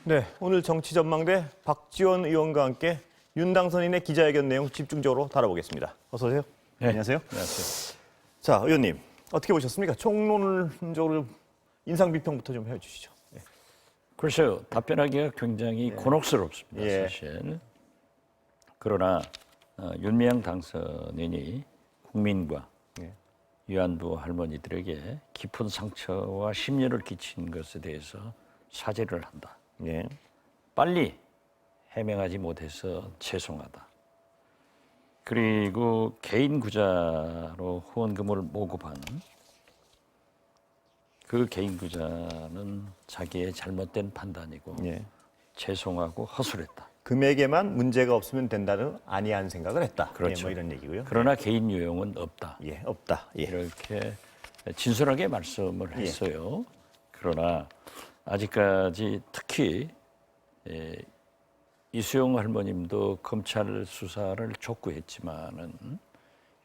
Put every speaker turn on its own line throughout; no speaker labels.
네, 오늘 정치전망대 박지원 의원과 함께 윤 당선인의 기자회견 내용 집중적으로 다뤄보겠습니다. 어서 오세요.
네.
안녕하세요.
안녕하세요.
자, 의원님 어떻게 보셨습니까? 총론적으로 인상 비평부터 좀 해주시죠. 네.
글쎄요, 답변하기가 굉장히 곤혹스럽습니다,
예.
사실. 그러나 윤미향 당선인이 국민과
예.
위안부 할머니들에게 깊은 상처와 심려를 끼친 것에 대해서 사죄를 한다.
예.
빨리 해명하지 못해서 죄송하다. 그리고 개인 구자로 후원금을 모금한 그 개인 구자는 자기의 잘못된 판단이고
예.
죄송하고 허술했다.
금액에만 문제가 없으면 된다는 안이한 생각을 했다.
그렇죠.
예, 뭐 이런 얘기고요.
그러나 개인 유용은 없다.
예, 없다. 예.
이렇게 진솔하게 말씀을 했어요. 그러나 아직까지 특히 이수영 할머님도 검찰 수사를 촉구했지만은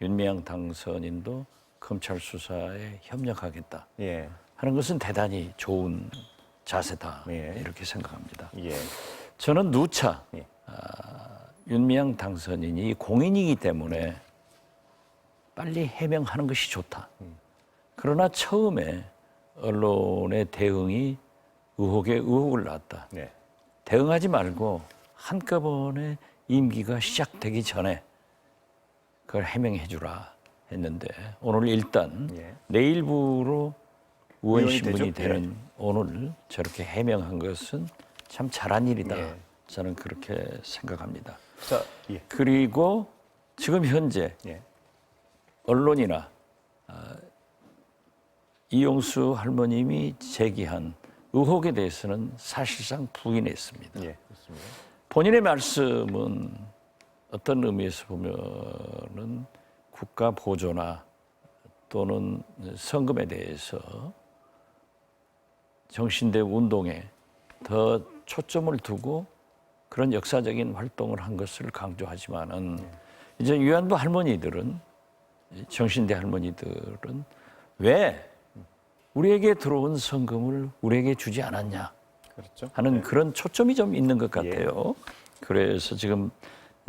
윤미향 당선인도 검찰 수사에 협력하겠다
예.
하는 것은 대단히 좋은 자세다.
예.
이렇게 생각합니다.
예.
저는 누차
예.
윤미향 당선인이 공인이기 때문에 빨리 해명하는 것이 좋다. 그러나 처음에 언론의 대응이 의혹에 의혹을 낳았다.
네.
대응하지 말고 한꺼번에 임기가 시작되기 전에 그걸 해명해 주라 했는데 오늘 일단
예.
내일부로 의원신분이
되죠?
되는 오늘 저렇게 해명한 것은 참 잘한 일이다.
예.
저는 그렇게 생각합니다.
자, 예.
그리고 지금 현재
예.
언론이나 이용수 할머님이 제기한 의혹에 대해서는 사실상 부인했습니다.
예. 그렇습니다.
본인의 말씀은 어떤 의미에서 보면은 국가 보조나 또는 성금에 대해서 정신대 운동에 더 초점을 두고 그런 역사적인 활동을 한 것을 강조하지만은 이제 위안부 할머니들은 정신대 할머니들은 왜 우리에게 들어온 성금을 우리에게 주지 않았냐
그렇죠.
하는 그런 초점이 좀 있는 것 같아요. 그래서 지금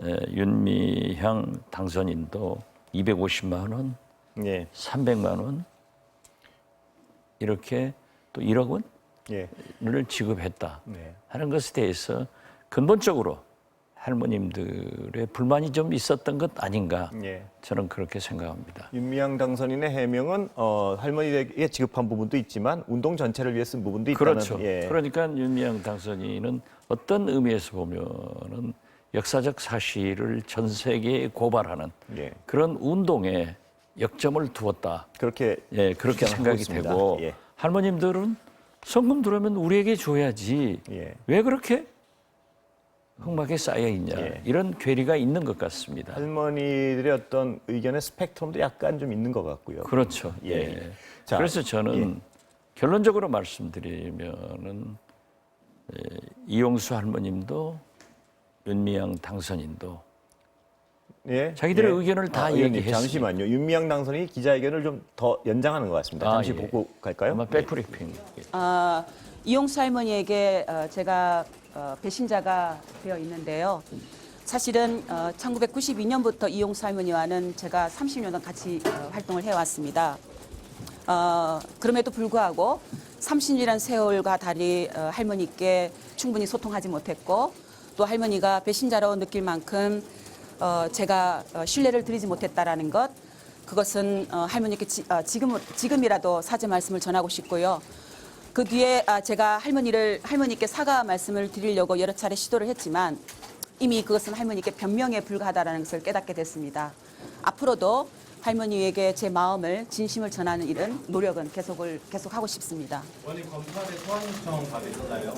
윤미향 당선인도 250만 원,
예.
300만 원 이렇게 또 1억 원을
예.
지급했다
네.
하는 것에 대해서 근본적으로 할머님들의 불만이 좀 있었던 것 아닌가
예.
저는 그렇게 생각합니다.
윤미향 당선인의 해명은 할머니에게 지급한 부분도 있지만 운동 전체를 위해 쓴 부분도 있다는.
그렇죠.
예.
그러니까 윤미향 당선인은 어떤 의미에서 보면은 역사적 사실을 전 세계에 고발하는
예.
그런 운동에 역점을 두었다.
그렇게
예, 그렇게
주장하고
생각이
있습니다.
되고
예.
할머님들은 성금 들어오면 우리에게 줘야지.
예.
왜 그렇게 흑막에 쌓여 있냐.
예.
이런 괴리가 있는 것 같습니다.
할머니들의 어떤 의견의 스펙트럼도 약간 좀 있는 것 같고요.
그렇죠.
예.
예.
자,
그래서 저는 결론적으로 말씀드리면은 이용수 할머님도 윤미향 당선인도
예.
자기들의 의견을 다
의원님,
얘기했습니다.
잠시만요. 윤미향 당선인이 기자회견을 좀 더 연장하는 것 같습니다. 잠시
예.
보고 갈까요?
아마 백브리핑.
이용수 할머니에게 제가 배신자가 되어 있는데요. 사실은 1992년부터 이용수 할머니와는 제가 30년 같이 활동을 해왔습니다. 그럼에도 불구하고 30년이라는 세월과 달리 할머니께 충분히 소통하지 못했고 또 할머니가 배신자로 느낄 만큼 제가 신뢰를 드리지 못했다라는 것, 그것은 할머니께 지금이라도 사죄 말씀을 전하고 싶고요. 그 뒤에 제가 할머니께 사과 말씀을 드리려고 여러 차례 시도를 했지만 이미 그것은 할머니께 변명에 불과하다는 것을 깨닫게 됐습니다. 앞으로도 할머니에게 제 마음을 진심을 전하는 일은 노력은 계속하고 싶습니다.
원님 검찰에 소환 요청 받으셨나요?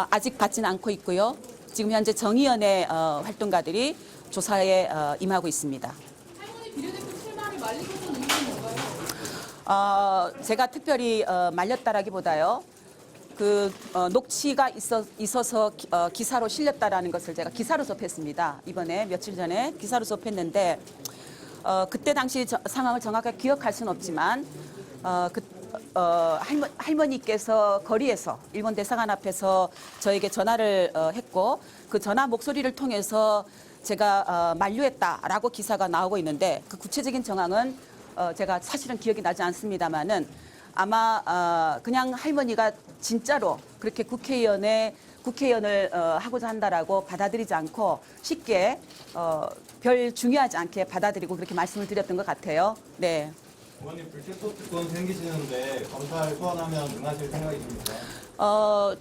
아직 받지는 않고 있고요. 지금 현재 정의연의 활동가들이 조사에 임하고 있습니다.
할머니 비례대표 출마를 말리셨던 이유는 뭔가요?
제가 특별히 말렸다라기보다요. 녹취가 있어서 기사로 실렸다라는 것을 제가 기사로 접했습니다. 이번에 며칠 전에 기사로 접했는데 그때 당시 상황을 정확하게 기억할 수는 없지만 할머니께서 거리에서 일본 대사관 앞에서 저에게 전화를 했고 그 전화 목소리를 통해서 제가 만류했다라고 기사가 나오고 있는데 그 구체적인 정황은 제가 사실은 기억이 나지 않습니다만은 아마 그냥 할머니가 진짜로 그렇게 국회의원을 하고자 한다라고 받아들이지 않고 쉽게 별 중요하지 않게 받아들이고 그렇게 말씀을 드렸던 것 같아요. 네.
의원님 불체포특권 생기시는데 검찰 소환하면 응하실 생각이십니까?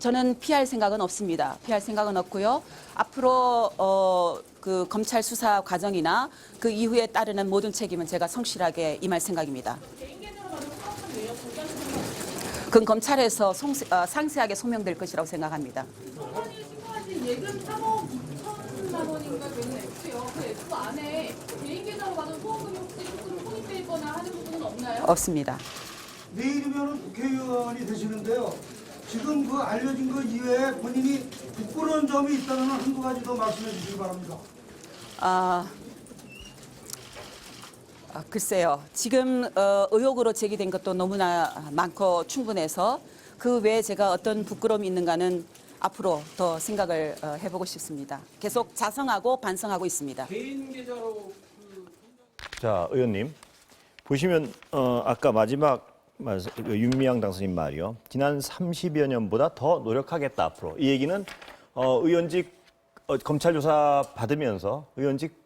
저는 피할 생각은 없습니다. 피할 생각은 없고요. 앞으로 그 검찰 수사 과정이나 그 이후에 따르는 모든 책임은 제가 성실하게 임할 생각입니다.
개인 계좌로 받은 수억은 내역 공개하는 생각
그건 검찰에서 상세하게 소명될 것이라고 생각합니다.
법원이 신고하신 예금 3억 2천만 원인가 되는 액수요. 그 액수 안에 개인 계좌로 받은 후원금이 혹시 조금 손입돼 있거나 하는 부분은 없나요?
없습니다.
내일이면 국회의원이 되시는데요. 지금 그 알려진 것 이외에 본인이 부끄러운 점이 있다면 한두 가지 더 말씀해 주시기 바랍니다.
글쎄요. 지금 의혹으로 제기된 것도 너무나 많고 충분해서 그 외에 제가 어떤 부끄러움이 있는가는 앞으로 더 생각을 해보고 싶습니다. 계속 자성하고 반성하고 있습니다.
자, 의원님 보시면 아까 마지막 윤미향 당선인 말이요. 지난 30여 년보다 더 노력하겠다 앞으로. 이 얘기는 의원직 검찰 조사 받으면서 의원직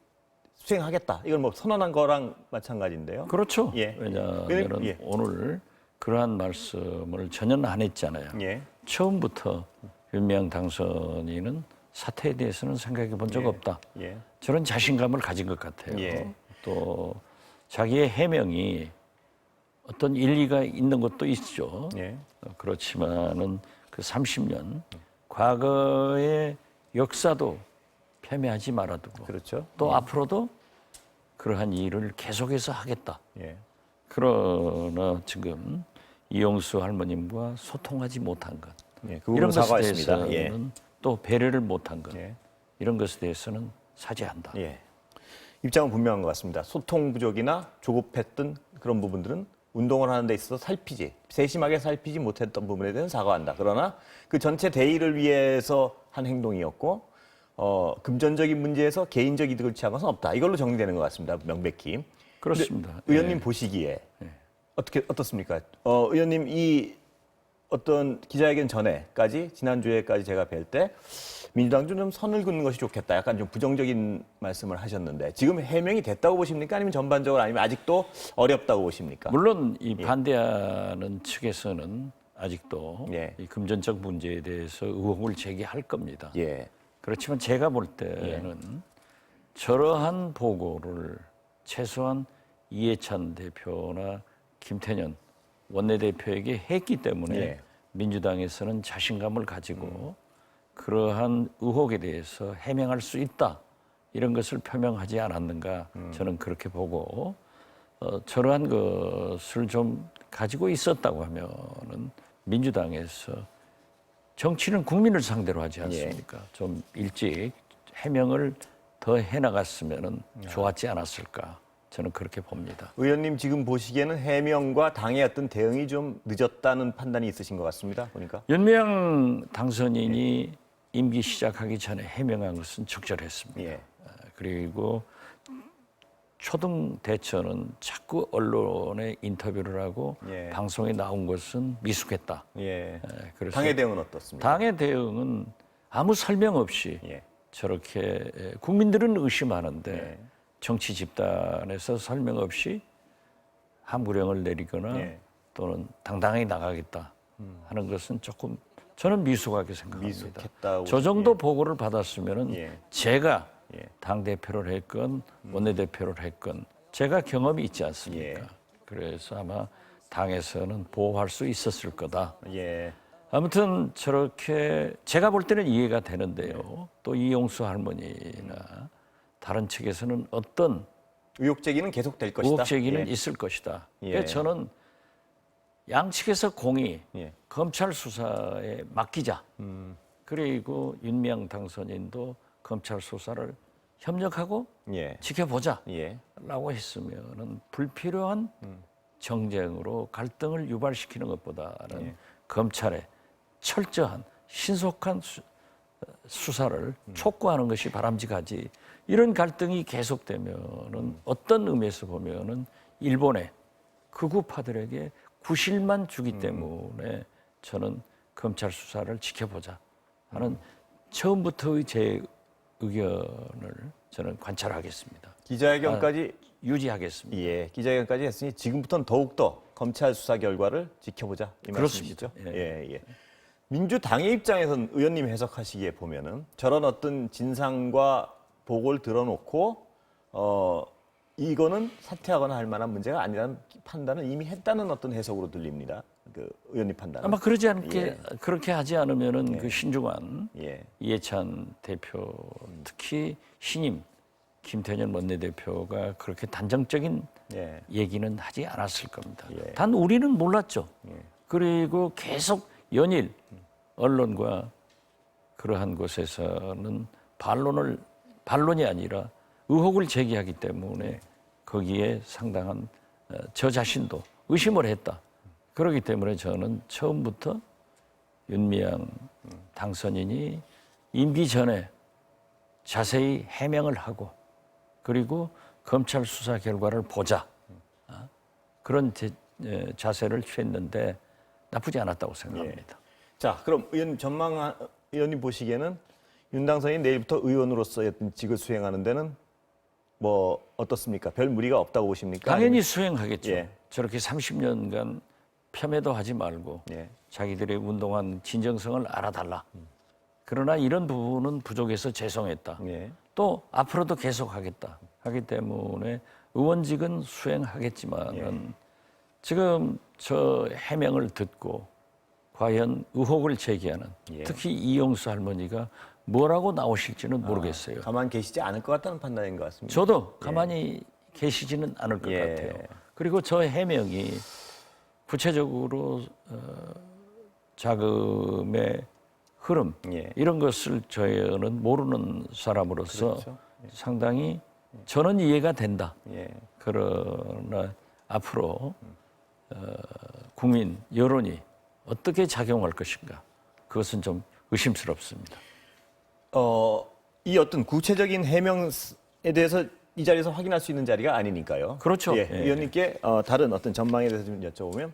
수행하겠다. 이걸 뭐 선언한 거랑 마찬가지인데요.
그렇죠.
예.
왜냐하면
예.
오늘 그러한 말씀을 전혀 안 했잖아요.
예.
처음부터 윤미향 당선인은 사태에 대해서는 생각해 본 적
예.
없다.
예.
저런 자신감을 가진 것 같아요.
예.
또 자기의 해명이 어떤 일리가 있는 것도 있죠.
예.
그렇지만은 그 30년 과거의 역사도 폄훼하지 말아두고
그렇죠.
또 앞으로도 그러한 일을 계속해서 하겠다.
예.
그러나 지금 이용수 할머님과 소통하지 못한 것,
예. 그 부분
이런 것에
사과했습니다.
대해서는
예.
또 배려를 못한 것,
예.
이런 것에 대해서는 사죄한다.
예. 입장은 분명한 것 같습니다. 소통 부족이나 조급했던 그런 부분들은 운동을 하는 데 있어서 세심하게 살피지 못했던 부분에 대해서는 사과한다. 그러나 그 전체 대의를 위해서 한 행동이었고 금전적인 문제에서 개인적 이득을 취한 것은 없다. 이걸로 정리되는 것 같습니다. 명백히.
그렇습니다.
근데 의원님
예.
보시기에 어떻습니까? 의원님 이 어떤 기자회견 전에까지 지난주에까지 제가 뵐 때 민주당 좀 선을 긋는 것이 좋겠다. 약간 좀 부정적인 말씀을 하셨는데 지금 해명이 됐다고 보십니까? 아니면 전반적으로 아니면 아직도 어렵다고 보십니까?
물론 이 반대하는 측에서는 아직도
예.
이 금전적 문제에 대해서 의혹을 제기할 겁니다.
예.
그렇지만 제가 볼 때는 저러한 보고를 최소한 이해찬 대표나 김태년 원내대표에게 했기 때문에
예.
민주당에서는 자신감을 가지고 그러한 의혹에 대해서 해명할 수 있다. 이런 것을 표명하지 않았는가 저는 그렇게 보고 저러한 것을 좀 가지고 있었다고 하면은 민주당에서 정치는 국민을 상대로 하지 않습니까? 좀 일찍 해명을 더 해나갔으면 좋았지 않았을까? 저는 그렇게 봅니다.
의원님 지금 보시기에는 해명과 당의 어떤 대응이 좀 늦었다는 판단이 있으신 것 같습니다. 보니까.
윤미향 당선인이 임기 시작하기 전에 해명한 것은 적절했습니다.
예.
그리고 초등 대처는 자꾸 언론에 인터뷰를 하고
예.
방송에 나온 것은 미숙했다.
예.
그래서
당의 대응은 어떻습니까?
당의 대응은 아무 설명 없이
예.
저렇게 국민들은 의심하는데
예.
정치 집단에서 설명 없이 함구령을 내리거나
예.
또는 당당하게 나가겠다 하는 것은 조금 저는 미숙하게 생각합니다.
미숙했다고.
저 정도
예.
보고를 받았으면은
예.
제가
예.
당 대표를 했건 원내대표를 했건 제가 경험이 있지 않습니까?
예.
그래서 아마 당에서는 보호할 수 있었을 거다.
예.
아무튼 저렇게 제가 볼 때는 이해가 되는데요. 또 이용수 할머니나 다른 측에서는 어떤
의혹 제기는 계속될 것이다.
의혹 제기는
예.
있을 것이다.
예.
그래서 저는 양측에서 공이
예.
검찰 수사에 맡기자. 그리고 윤미향 당선인도 검찰 수사를 협력하고
예.
지켜보자.
예.
라고 했으면은 불필요한 정쟁으로 갈등을 유발시키는 것보다는 검찰의 철저한 신속한 수사를 촉구하는 것이 바람직하지. 이런 갈등이 계속되면은 어떤 의미에서 보면은 일본의 극우파들에게 구실만 주기 때문에 저는 검찰 수사를 지켜보자 하는 처음부터의 제 의견을 저는 관찰하겠습니다.
기자회견까지
유지하겠습니다.
예, 기자회견까지 했으니 지금부터는 더욱더 검찰 수사 결과를 지켜보자 이 말씀이시죠?
그렇습니다.
예. 민주당의 입장에서는 의원님 해석하시기에 보면은 저런 어떤 진상과 보고를 들어놓고 이거는 사퇴하거나 할 만한 문제가 아니라는 판단을 이미 했다는 어떤 해석으로 들립니다. 그 의원님 판단.
아마 그러지 않게 그렇게 하지 않으면은 그 신중한
예.
이해찬 대표 특히 신임 김태년 원내대표가 그렇게 단정적인
예.
얘기는 하지 않았을 겁니다.
예.
단 우리는 몰랐죠. 그리고 계속 연일 언론과 그러한 곳에서는 반론이 아니라 의혹을 제기하기 때문에 거기에 상당한 저 자신도 의심을 했다. 그렇기 때문에 저는 처음부터 윤미향 당선인이 임기 전에 자세히 해명을 하고 그리고 검찰 수사 결과를 보자. 그런 자세를 취했는데 나쁘지 않았다고 생각합니다.
자, 그럼 의원님 보시기에는 윤 당선인 내일부터 의원으로서의 어떤 직을 수행하는 데는 뭐 어떻습니까? 별 무리가 없다고 보십니까?
당연히
아니면-
수행하겠죠.
예.
저렇게 30년간 폄훼도 하지 말고
예.
자기들의 운동한 진정성을 알아달라. 그러나 이런 부분은 부족해서 죄송했다.
예.
또 앞으로도 계속하겠다. 하기 때문에 의원직은 수행하겠지만은 지금 저 해명을 듣고 과연 의혹을 제기하는
예.
특히 이용수 할머니가 뭐라고 나오실지는 모르겠어요.
가만 계시지 않을 것 같다는 판단인 것 같습니다.
저도 가만히 계시지는 않을 것
예.
같아요. 그리고 저 해명이 구체적으로 자금의 흐름
예.
이런 것을 저는 모르는 사람으로서
그렇죠.
상당히 저는 이해가 된다.
예.
그러나 앞으로 국민 여론이 어떻게 작용할 것인가 그것은 좀 의심스럽습니다.
이 어떤 구체적인 해명에 대해서 이 자리에서 확인할 수 있는 자리가 아니니까요.
그렇죠.
예,
예.
의원님께 다른 어떤 전망에 대해서 좀 여쭤보면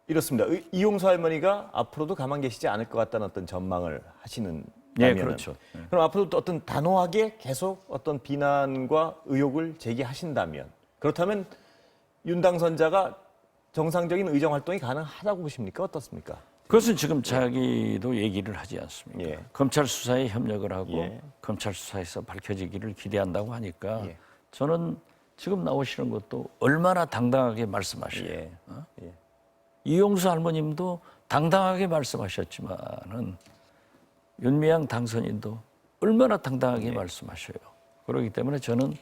이렇습니다. 이용수 할머니가 앞으로도 가만 계시지 않을 것 같다는 어떤 전망을 하시는
예, 그렇죠. 예.
그럼 앞으로 또 어떤 단호하게 계속 어떤 비난과 의혹을 제기하신다면 그렇다면 윤 당선자가 정상적인 의정 활동이 가능하다고 보십니까? 어떻습니까?
그것은 지금 자기도 얘기를 하지 않습니까?
예.
검찰 수사에 협력을 하고
예.
검찰 수사에서 밝혀지기를 기대한다고 하니까
예.
저는 지금 나오시는 것도 얼마나 당당하게 말씀하셔요.
예. 예.
이용수 할머님도 당당하게 말씀하셨지만은 윤미향 당선인도 얼마나 당당하게 말씀하셔요. 그렇기 때문에 저는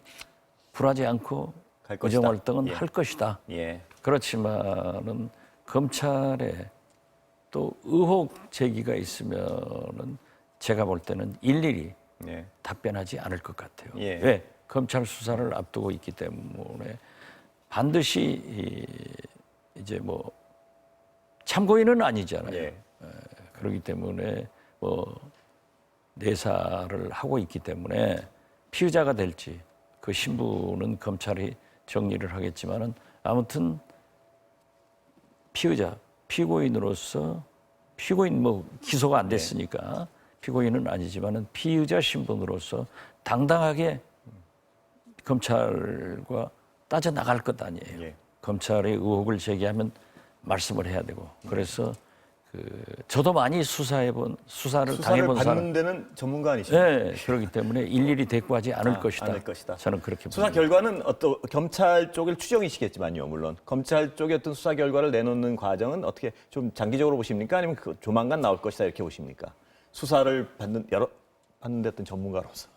굴하지 않고
갈 것이다.
의정 활동은
예.
할 것이다.
예.
그렇지만은 검찰에 또 의혹 제기가 있으면은 제가 볼 때는 일일이
예.
답변하지 않을 것 같아요.
예.
왜? 검찰 수사를 앞두고 있기 때문에 반드시 이제 뭐 참고인은 아니잖아요.
예.
그렇기 때문에 뭐 내사를 하고 있기 때문에 피의자가 될지 그 신분은 검찰이 정리를 하겠지만은 아무튼 피고인으로서 피고인 뭐 기소가 안 됐으니까 피고인은 아니지만은 피의자 신분으로서 당당하게 검찰과 따져 나갈 것 아니에요.
예.
검찰의 의혹을 제기하면 말씀을 해야 되고 그래서 저도 많이 수사를 당해본
받는
사람.
데는 전문가 아니시죠?
네, 그렇기 때문에 일일이 대꾸하지 않을 것이다.
않을 것이다.
저는 그렇게
수사
봅니다.
결과는 검찰 쪽을 추정이시겠지만요, 물론 검찰 쪽의 어떤 수사 결과를 내놓는 과정은 어떻게 좀 장기적으로 보십니까? 아니면 조만간 나올 것이다 이렇게 보십니까? 수사를 받는 데 어떤 전문가로서.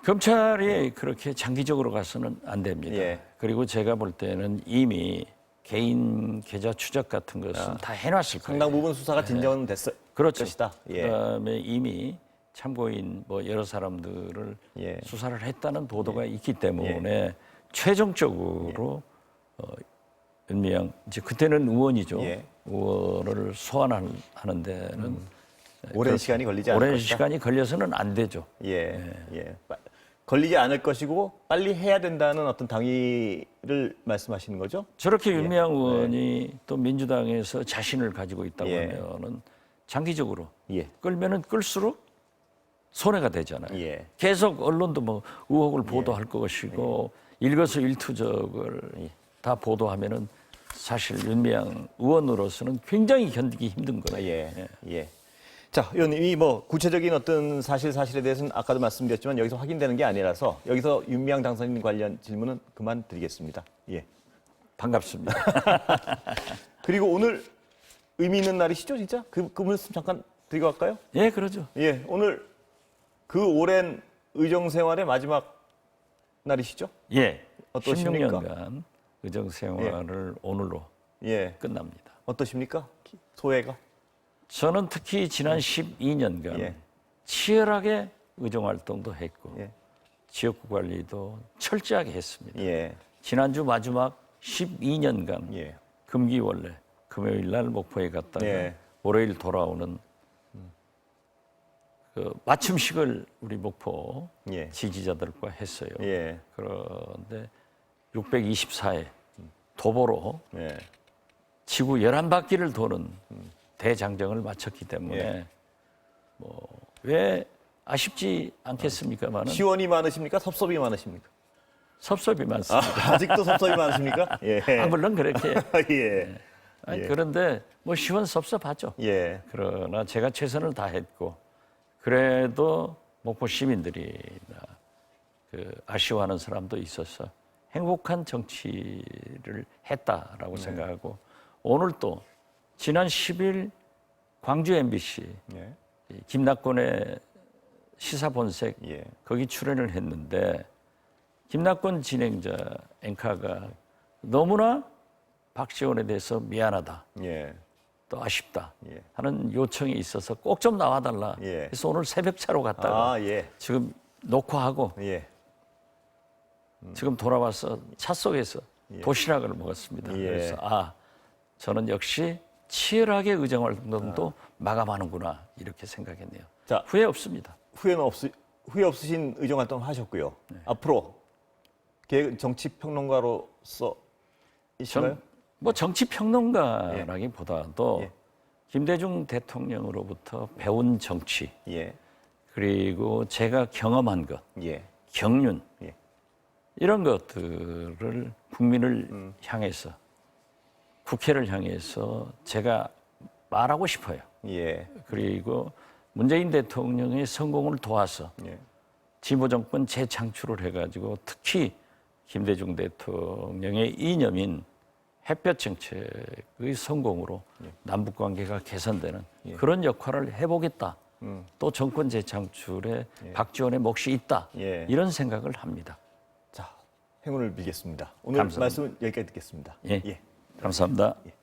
검찰이 그렇게 장기적으로 가서는 안 됩니다.
예.
그리고 제가 볼 때는 이미 개인 계좌 추적 같은 것은 다 해놨을 거예요.
상당 부분 수사가 진전은 됐을
그렇죠.
것이다. 예.
그다음에 이미 참고인 뭐 여러 사람들을
예.
수사를 했다는 보도가 있기 때문에 최종적으로 윤미향 이제 그때는 의원이죠.
예.
의원을 소환하는 데는
오랜 시간이 걸리지 않을
오랜
것이다.
시간이 걸려서는 안 되죠.
예, 예. 걸리지 않을 것이고 빨리 해야 된다는 어떤 당위를 말씀하시는 거죠?
저렇게 윤미향 의원이 또 민주당에서 자신을 가지고 있다고
예.
하면은 장기적으로
예,
끌면은 끌수록 손해가 되잖아요.
예.
계속 언론도 뭐 의혹을 보도할 것이고 일거수일투족을 다 보도하면은 사실 윤미향 의원으로서는 굉장히 견디기 힘든 거예요.
예, 예. 자, 의원님, 뭐 구체적인 어떤 사실에 대해서는 아까도 말씀드렸지만 여기서 확인되는 게 아니라서 여기서 윤미향 당선인 관련 질문은 그만 드리겠습니다. 예.
반갑습니다.
그리고 오늘 의미 있는 날이시죠, 진짜? 그 말씀 잠깐 드리고 갈까요?
예, 그러죠.
예, 오늘 그 오랜 의정 생활의 마지막 날이시죠?
예.
어떠십니까?
16년간 의정 생활을 오늘로
예,
끝납니다.
어떠십니까? 소회가?
저는 특히 지난 12년간
예.
치열하게 의정 활동도 했고
예,
지역구 관리도 철저하게 했습니다.
예,
지난주 마지막 12년간
예,
금기원래 금요일 날 목포에 갔다가
예.
월요일 돌아오는 그 맞춤식을 우리 목포
예.
지지자들과 했어요.
예,
그런데 624회 도보로
예,
지구 11바퀴를 도는 대장정을 마쳤기 때문에
예.
뭐 왜 아쉽지 않겠습니까만은
시원이 많으십니까? 섭섭이 많으십니까?
섭섭이 많습니다.
아직도 섭섭이 많으십니까? 예,
아, 물론 그렇게
예,
아니,
예.
그런데 뭐 시원섭섭하죠.
예,
그러나 제가 최선을 다했고 그래도 목포 시민들이나 그 아쉬워하는 사람도 있어서 행복한 정치를 했다라고 생각하고 오늘 또 지난 10일 광주 MBC
예,
이 김낙곤의 시사본색
예,
거기 출연을 했는데 김낙곤 진행자 앵커가 너무나 박지원에 대해서 미안하다.
예,
또 아쉽다
예.
하는 요청이 있어서 꼭 좀 나와달라.
예.
그래서 오늘 새벽차로 갔다가
아, 예,
지금 녹화하고
예,
지금 돌아와서 차 속에서 도시락을 먹었습니다.
예.
그래서 저는 역시 치열하게 의정 활동도 마감하는구나 이렇게 생각했네요.
자.
후회 없습니다.
후회 없으신 의정 활동 하셨고요. 앞으로 정치 평론가로서 이신가요?
뭐 정치 평론가라기보다도
예.
김대중 대통령으로부터 배운 정치
예,
그리고 제가 경험한 것,
예,
경륜
예.
이런 것들을 국민을 향해서 국회를 향해서 제가 말하고 싶어요.
예,
그리고 문재인 대통령의 성공을 도와서
예,
진보 정권 재창출을 해가지고 특히 김대중 대통령의 이념인 햇볕 정책의 성공으로 남북 관계가 개선되는 그런 역할을 해보겠다. 또 정권 재창출에 박지원의 몫이 있다.
예.
이런 생각을 합니다.
자, 행운을 빌겠습니다. 오늘
감사합니다.
말씀은 여기까지 듣겠습니다.
예. 감사합니다.
예.